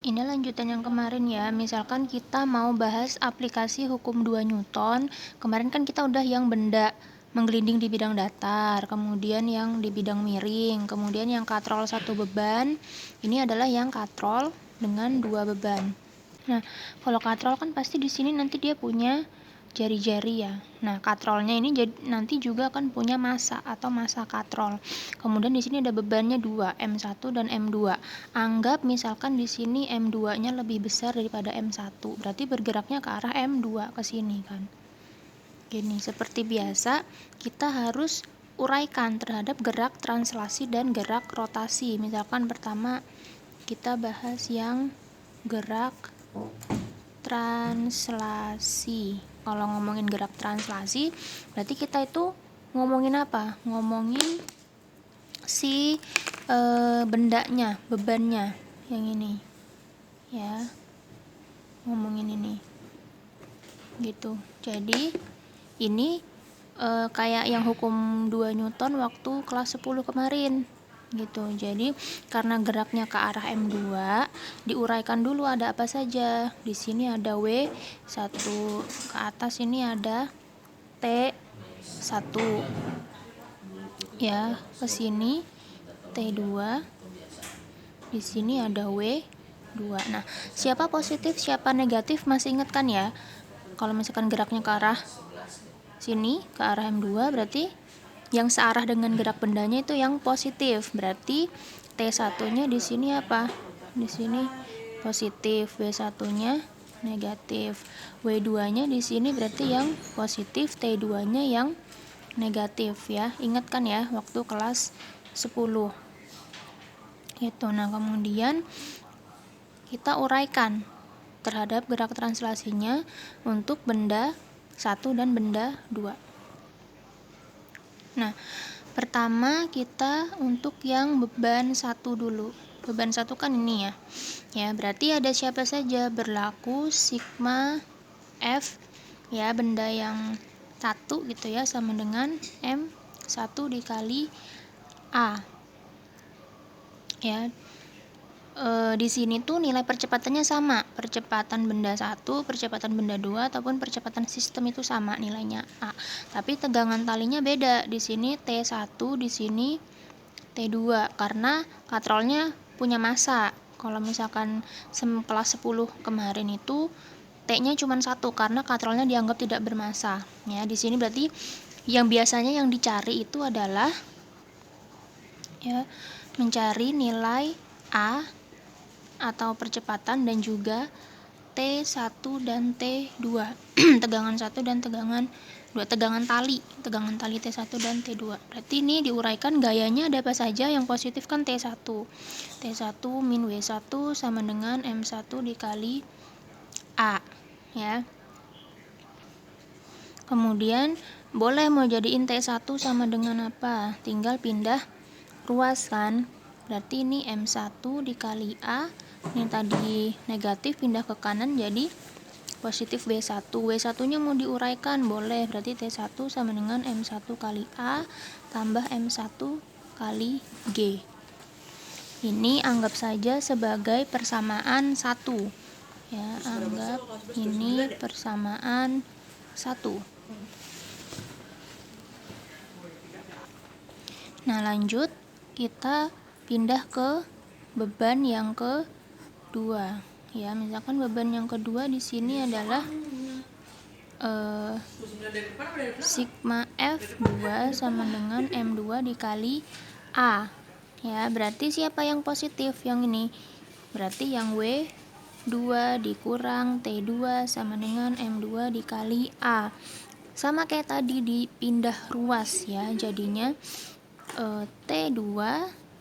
Ini lanjutan yang kemarin ya, misalkan kita mau bahas aplikasi hukum 2 Newton. Kemarin kan kita udah yang benda menggelinding di bidang datar, kemudian yang di bidang miring, kemudian yang katrol 1 beban. Ini adalah yang katrol dengan 2 beban. Nah, kalau katrol kan pasti di sini nanti dia punya jari-jari ya. Nah, katrolnya ini nanti juga akan punya massa atau massa katrol. Kemudian di sini ada bebannya 2, M1 dan M2. Anggap misalkan di sini M2-nya lebih besar daripada M1. Berarti bergeraknya ke arah M2 ke sini kan. Gini, seperti biasa, kita harus uraikan terhadap gerak translasi dan gerak rotasi. Misalkan pertama kita bahas yang gerak translasi. Kalau ngomongin gerak translasi, berarti kita itu ngomongin apa? Ngomongin si bendanya, bebannya yang ini. Ya. Ngomongin ini. Gitu. Jadi ini kayak yang hukum 2 Newton waktu kelas 10 kemarin. Gitu. Jadi karena geraknya ke arah M2, diuraikan dulu ada apa saja. Di sini ada W1, ke atas ini ada T1. Ya, ke sini T2. Di sini ada W2. Nah, siapa positif, siapa negatif masih ingat kan ya? Kalau misalkan geraknya ke arah sini, ke arah M2, berarti yang searah dengan gerak bendanya itu yang positif. Berarti T1-nya di sini apa? Di sini positif, W1-nya negatif. W2-nya di sini berarti yang positif, T2-nya yang negatif ya. Ingat kan ya waktu kelas 10. Gitu. Nah, kemudian kita uraikan terhadap gerak translasinya untuk benda 1 dan benda 2. Nah, pertama kita untuk yang beban 1 dulu. Beban 1 kan ini ya. Ya, berarti ada siapa saja berlaku sigma F ya, benda yang 1 gitu ya sama dengan M1 dikali A. Ya. Di sini tuh nilai percepatannya sama, percepatan benda 1, percepatan benda 2 ataupun percepatan sistem itu sama nilainya A. Tapi tegangan talinya beda. Di sini T1, di sini T2 karena katrolnya punya massa. Kalau misalkan kelas 10 kemarin itu T-nya cuma 1 karena katrolnya dianggap tidak bermassa. Ya, di sini berarti yang biasanya yang dicari itu adalah ya mencari nilai A atau percepatan dan juga T1 dan T2 tegangan 1 dan tegangan 2, tegangan tali T1 dan T2. Berarti ini diuraikan gayanya ada apa saja. Yang positif kan T1 min W1 sama dengan M1 dikali A ya. Kemudian boleh mau jadiin T1 sama dengan apa, tinggal pindah ruas kan. Berarti ini M1 dikali A, ini tadi negatif pindah ke kanan jadi positif W1. W1-nya mau diuraikan boleh, berarti T1 sama dengan M1 kali A tambah M1 kali G. Ini anggap saja sebagai persamaan 1. Ya, anggap ini persamaan 1. Nah, lanjut kita pindah ke beban yang kedua. Ya, misalkan beban yang kedua di sini adalah sigma F2 sama dengan M2 dikali A. Ya, berarti siapa yang positif? Yang ini. Berarti yang W2 dikurang T2 sama dengan M2 dikali A. Sama kayak tadi dipindah ruas ya, jadinya T2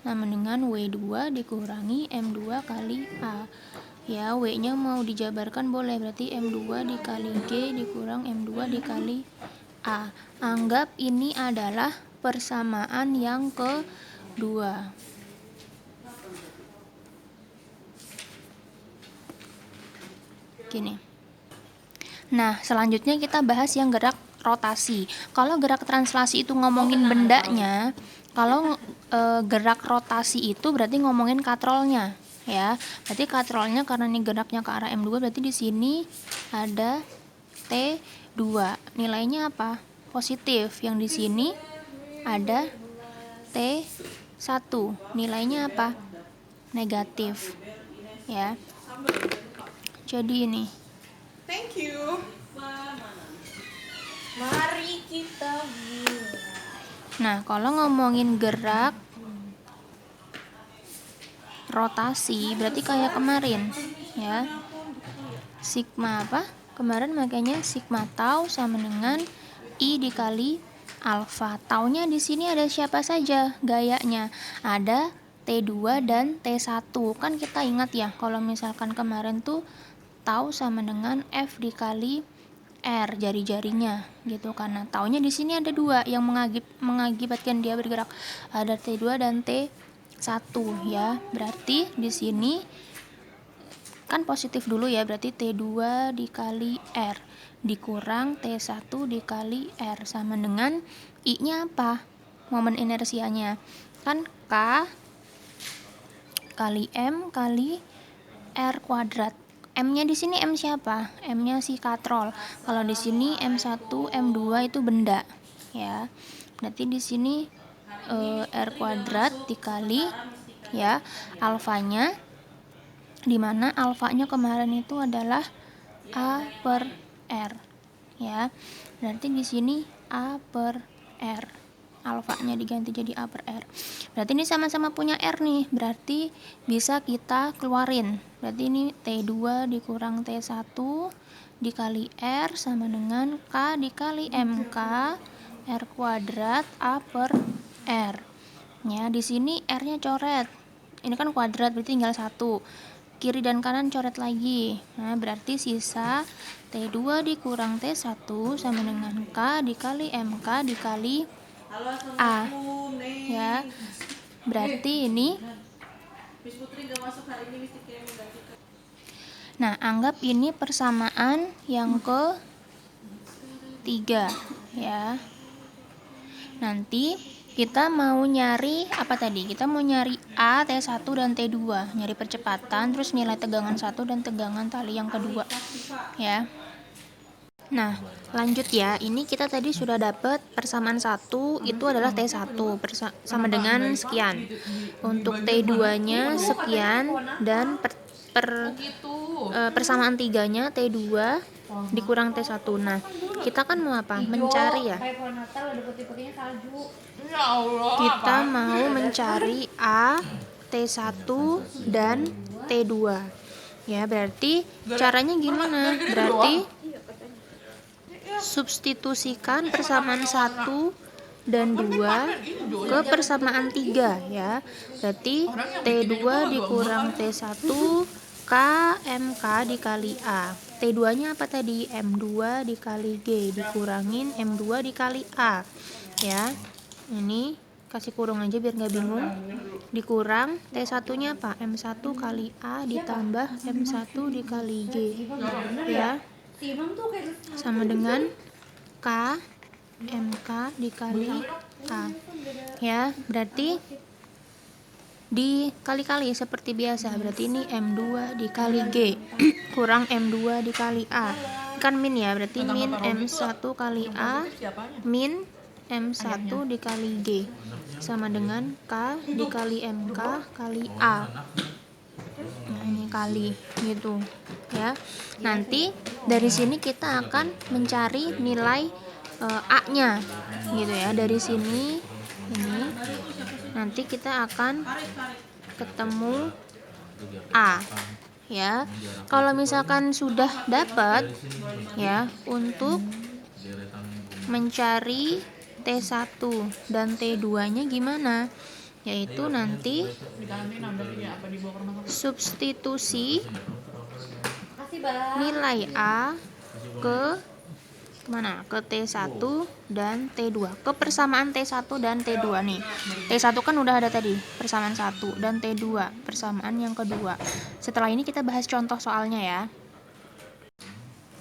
sama dengan W2 dikurangi M2 kali A. Ya, W-nya mau dijabarkan boleh, berarti M2 dikali G dikurang M2 dikali A. Anggap ini adalah persamaan yang kedua. Gini. Nah, selanjutnya kita bahas yang gerak rotasi. Kalau gerak translasi itu ngomongin bendanya, kalau gerak rotasi itu berarti ngomongin katrolnya. ya. Berarti katrolnya karena ini geraknya ke arah M2, berarti di sini ada T2. Nilainya apa? Positif. Yang di sini ada T1. Nilainya apa? Negatif. Ya. Jadi ini. Thank you. Mari kita mulai. Nah, kalau ngomongin gerak rotasi berarti kayak kemarin, ya. Sigma apa? Kemarin makanya sigma tau sama dengan I dikali alfa. Taunya di sini ada siapa saja gayanya? Ada T2 dan T1. Kan kita ingat ya, kalau misalkan kemarin tuh tau sama dengan F dikali R, jari-jarinya gitu. Karena taunya di sini ada dua yang mengakibatkan dia bergerak. Ada T2 dan T1 ya. Berarti di sini kan positif dulu ya, berarti T2 dikali R dikurang T1 dikali R sama dengan I-nya apa? Momen inersianya. Kan K kali M kali R kuadrat. M-nya di sini M siapa? M-nya si katrol. Kalau di sini M1, M2 itu benda, ya. Berarti di sini R kuadrat dikali ya alfanya, dimana alfanya kemarin itu adalah A per R, ya. Berarti di sini A per R. Alfanya diganti jadi A per R. Berarti ini sama-sama punya R nih, berarti bisa kita keluarin. Berarti ini T2 dikurang T1 dikali R sama dengan K dikali MK R kuadrat A per R. Ya, di sini R-nya coret. Ini kan kuadrat, berarti tinggal 1. Kiri dan kanan coret lagi. Nah, berarti sisa T2 dikurang T1 sama dengan K dikali MK dikali A, ya. Berarti ini, nah, anggap ini persamaan yang ketiga, ya. Nanti kita mau nyari apa tadi? Kita mau nyari A, T1 dan T2, nyari percepatan, terus nilai tegangan 1 dan tegangan tali yang kedua, ya. Nah, lanjut ya. Ini kita tadi sudah dapat persamaan 1 itu adalah T1 sama dengan sekian. Untuk T2-nya sekian dan persamaan 3-nya T2 dikurang T1. Nah, kita kan mau apa? Mencari ya. Kita mau mencari A, T1 dan T2. Ya, berarti caranya gimana? Berarti substitusikan persamaan 1 dan 2 ke persamaan 3 ya. Berarti T2 dikurang T1 K MK dikali A. T2-nya apa tadi? M2 dikali G dikurangin M2 dikali A. Ya. Ini kasih kurung aja biar nggak bingung. Dikurang T1-nya apa? M1 kali A ditambah M1 dikali G. Ya. Sama dengan K MK dikali A, ya. Berarti dikali-kali seperti biasa, berarti ini M2 dikali G kurang M2 dikali A, kan min ya, berarti min M1 kali A min M1 dikali G sama dengan K dikali MK kali A. Nah, ini kali gitu ya. Nanti dari sini kita akan mencari nilai A-nya gitu ya. Dari sini ini nanti kita akan ketemu A ya. Kalau misalkan sudah dapat ya, untuk mencari T1 dan T2-nya gimana? Yaitu nanti substitusi nilai A ke mana? Ke T1 dan T2, ke persamaan T1 dan T2 nih. T1 kan udah ada tadi, persamaan 1, dan T2 persamaan yang kedua. Setelah ini kita bahas contoh soalnya ya.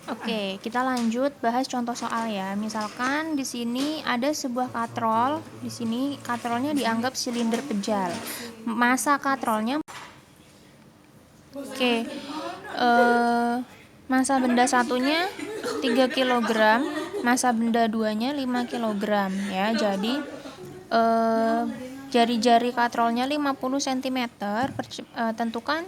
Oke, kita lanjut bahas contoh soal ya. Misalkan di sini ada sebuah katrol. Di sini katrolnya dianggap silinder pejal. Masa katrolnya Oke. Massa benda satunya 3 kg, massa benda duanya 5 kg ya. Jadi jari-jari katrolnya 50 cm. Tentukan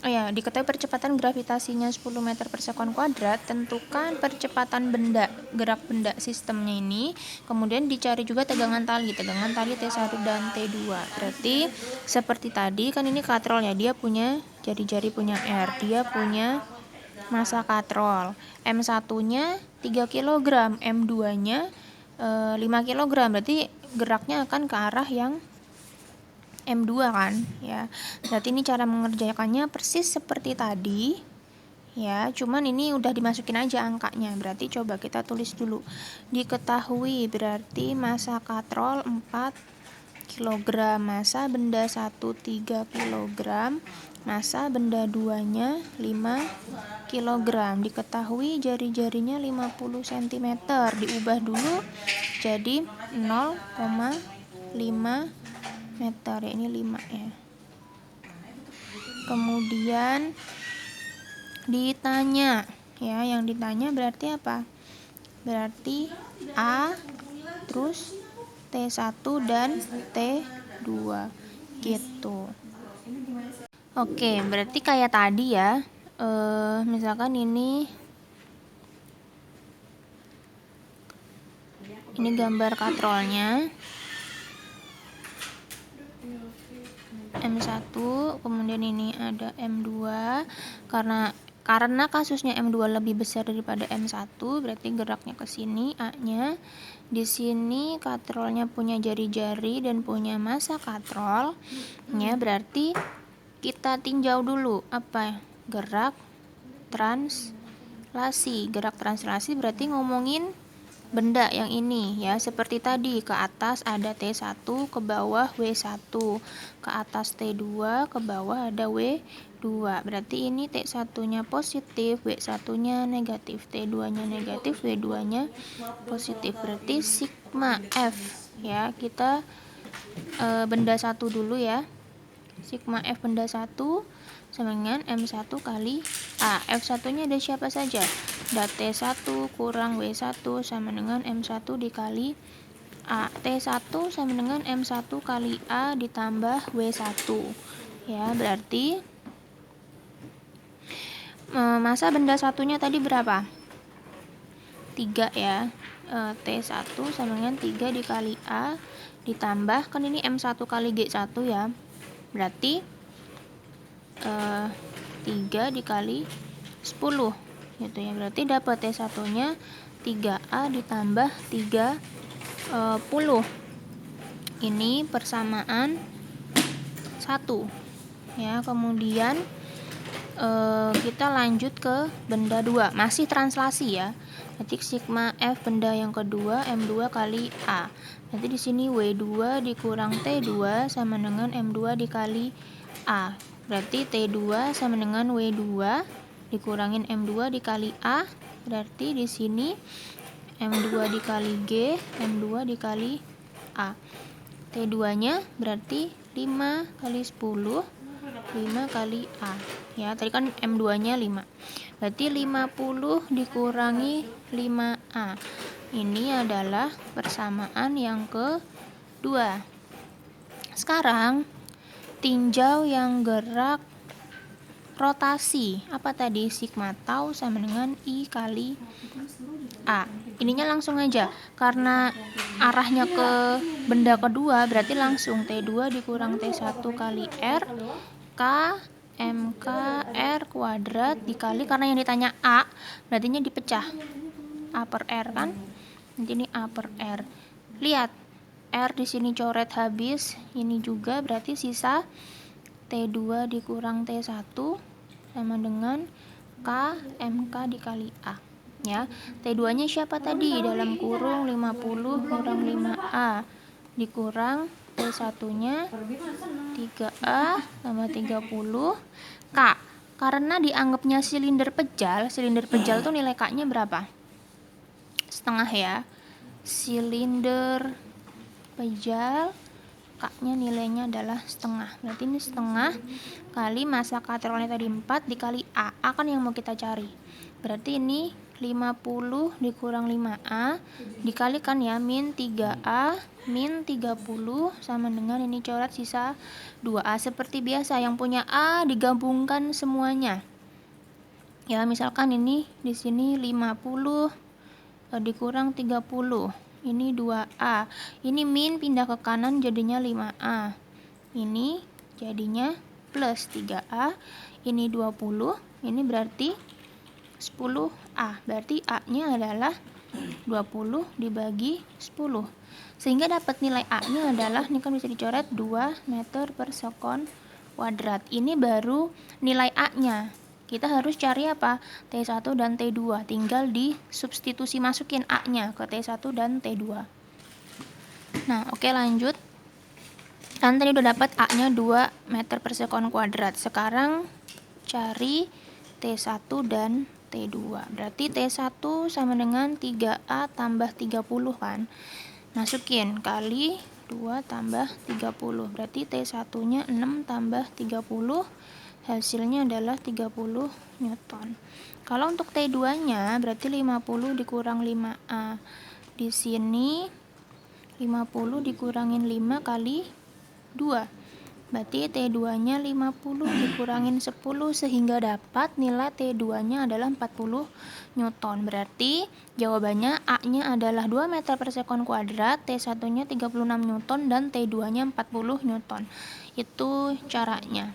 diketahui percepatan gravitasinya 10 meter per sekon kuadrat, tentukan percepatan benda, gerak benda sistemnya ini, kemudian dicari juga tegangan tali T1 dan T2. Berarti seperti tadi kan ini katrol ya, dia punya jari-jari punya R, dia punya massa katrol. M1-nya 3 kg, M2-nya 5 kg, berarti geraknya akan ke arah yang M2 kan ya. Berarti ini cara mengerjakannya persis seperti tadi ya, cuman ini udah dimasukin aja angkanya. Berarti coba kita tulis dulu. Diketahui berarti massa katrol 4 kg, massa benda 1 3 kg, massa benda 2-nya 5 kg. Diketahui jari-jarinya 50 cm. Diubah dulu jadi 0,5 meter ya, ini 5 ya. Kemudian ditanya ya, yang ditanya berarti apa? Berarti A terus T1 dan T2 gitu. Oke, berarti kayak tadi ya. Misalkan ini gambar katrolnya M1, kemudian ini ada M2. Karena kasusnya M2 lebih besar daripada M1, berarti geraknya ke sini A-nya. Di sini katrolnya punya jari-jari dan punya massa katrol. Ya, berarti kita tinjau dulu apa? Gerak translasi. Gerak translasi berarti ngomongin benda yang ini ya, seperti tadi ke atas ada T1, ke bawah W1, ke atas T2, ke bawah ada W2. Berarti ini T1-nya positif, W1-nya negatif, T2-nya negatif, W2-nya positif. Berarti sigma F ya, kita benda 1 dulu ya. Sigma F benda 1 sama dengan M1 kali A. F1-nya ada siapa saja? Ada T1 kurang W1 sama dengan M1 dikali A. T1 sama dengan M1 kali A ditambah W1. Ya, berarti massa benda satunya tadi berapa? 3 ya. T1 sama dengan 3 dikali A ditambah, kan ini M1 kali G1 ya. Berarti 3 dikali 10 gitu ya. Berarti dapat T1-nya 3A ditambah 30. Ini persamaan 1 ya. Kemudian kita lanjut ke benda 2, masih translasi ya. Berarti sigma F benda yang kedua M2 kali A. Nanti di sini W2 dikurang T2 sama dengan M2 dikali A. Berarti T2 sama dengan W2 dikurangin M2 dikali A. Berarti di sini M2 dikali G, M2 dikali A. T2-nya berarti 5 kali 10, 5 kali A. Ya, tadi kan M2-nya 5. Berarti 50 dikurangi 5A. Ini adalah persamaan yang kedua. Sekarang tinjau yang gerak rotasi. Apa tadi? Sigma tau sama dengan I kali A. Ininya langsung aja. Karena arahnya ke benda kedua, berarti langsung T2 dikurang T1 kali R K MK R kuadrat dikali, karena yang ditanya A, berarti nya dipecah. A per R kan? Nanti ini A per R. Lihat. R di sini coret habis, ini juga berarti sisa T2 dikurang T1 sama dengan K MK dikali A. Ya, T2-nya siapa tadi? Dalam kurung 50 kurang 5A dikurang T1-nya 3A tambah 30 K. Karena dianggapnya silinder pejal tuh nilai K-nya berapa? Setengah ya. Silinder pejal K K-nya nilainya adalah setengah. Berarti ini setengah kali massa kateronnya tadi 4 dikali A. A kan yang mau kita cari. Berarti ini 50 dikurang 5A dikalikan ya min 3A min 30 sama dengan ini coret sisa 2A. Seperti biasa yang punya A digabungkan semuanya. Ya, misalkan ini di sini 50 dikurang 30. Ini 2A. Ini min pindah ke kanan jadinya 5A. Ini jadinya plus 3A. Ini 20. Ini berarti 10A. Berarti A-nya adalah 20 dibagi 10. Sehingga dapat nilai A-nya adalah, ini kan bisa dicoret 2 meter per sekon kuadrat. Ini baru nilai A-nya. Kita harus cari apa? T1 dan T2. Tinggal disubstitusi masukin A-nya ke T1 dan T2. Nah, oke, lanjut. Kan tadi udah dapat A-nya 2 meter per sekon kuadrat. Sekarang cari T1 dan T2. Berarti T1 sama dengan 3A tambah 30 kan. Masukin kali 2 tambah 30. Berarti T1-nya 6 tambah 30. Hasilnya adalah 30 Newton. Kalau untuk T2-nya berarti 50 dikurang 5A. Di sini 50 dikurangin 5 kali 2. Berarti T2-nya 50 dikurangin 10 sehingga dapat nilai T2-nya adalah 40 Newton. Berarti jawabannya A-nya adalah 2 meter per sekon kuadrat, T1-nya 36 Newton dan T2-nya 40 Newton. Itu caranya.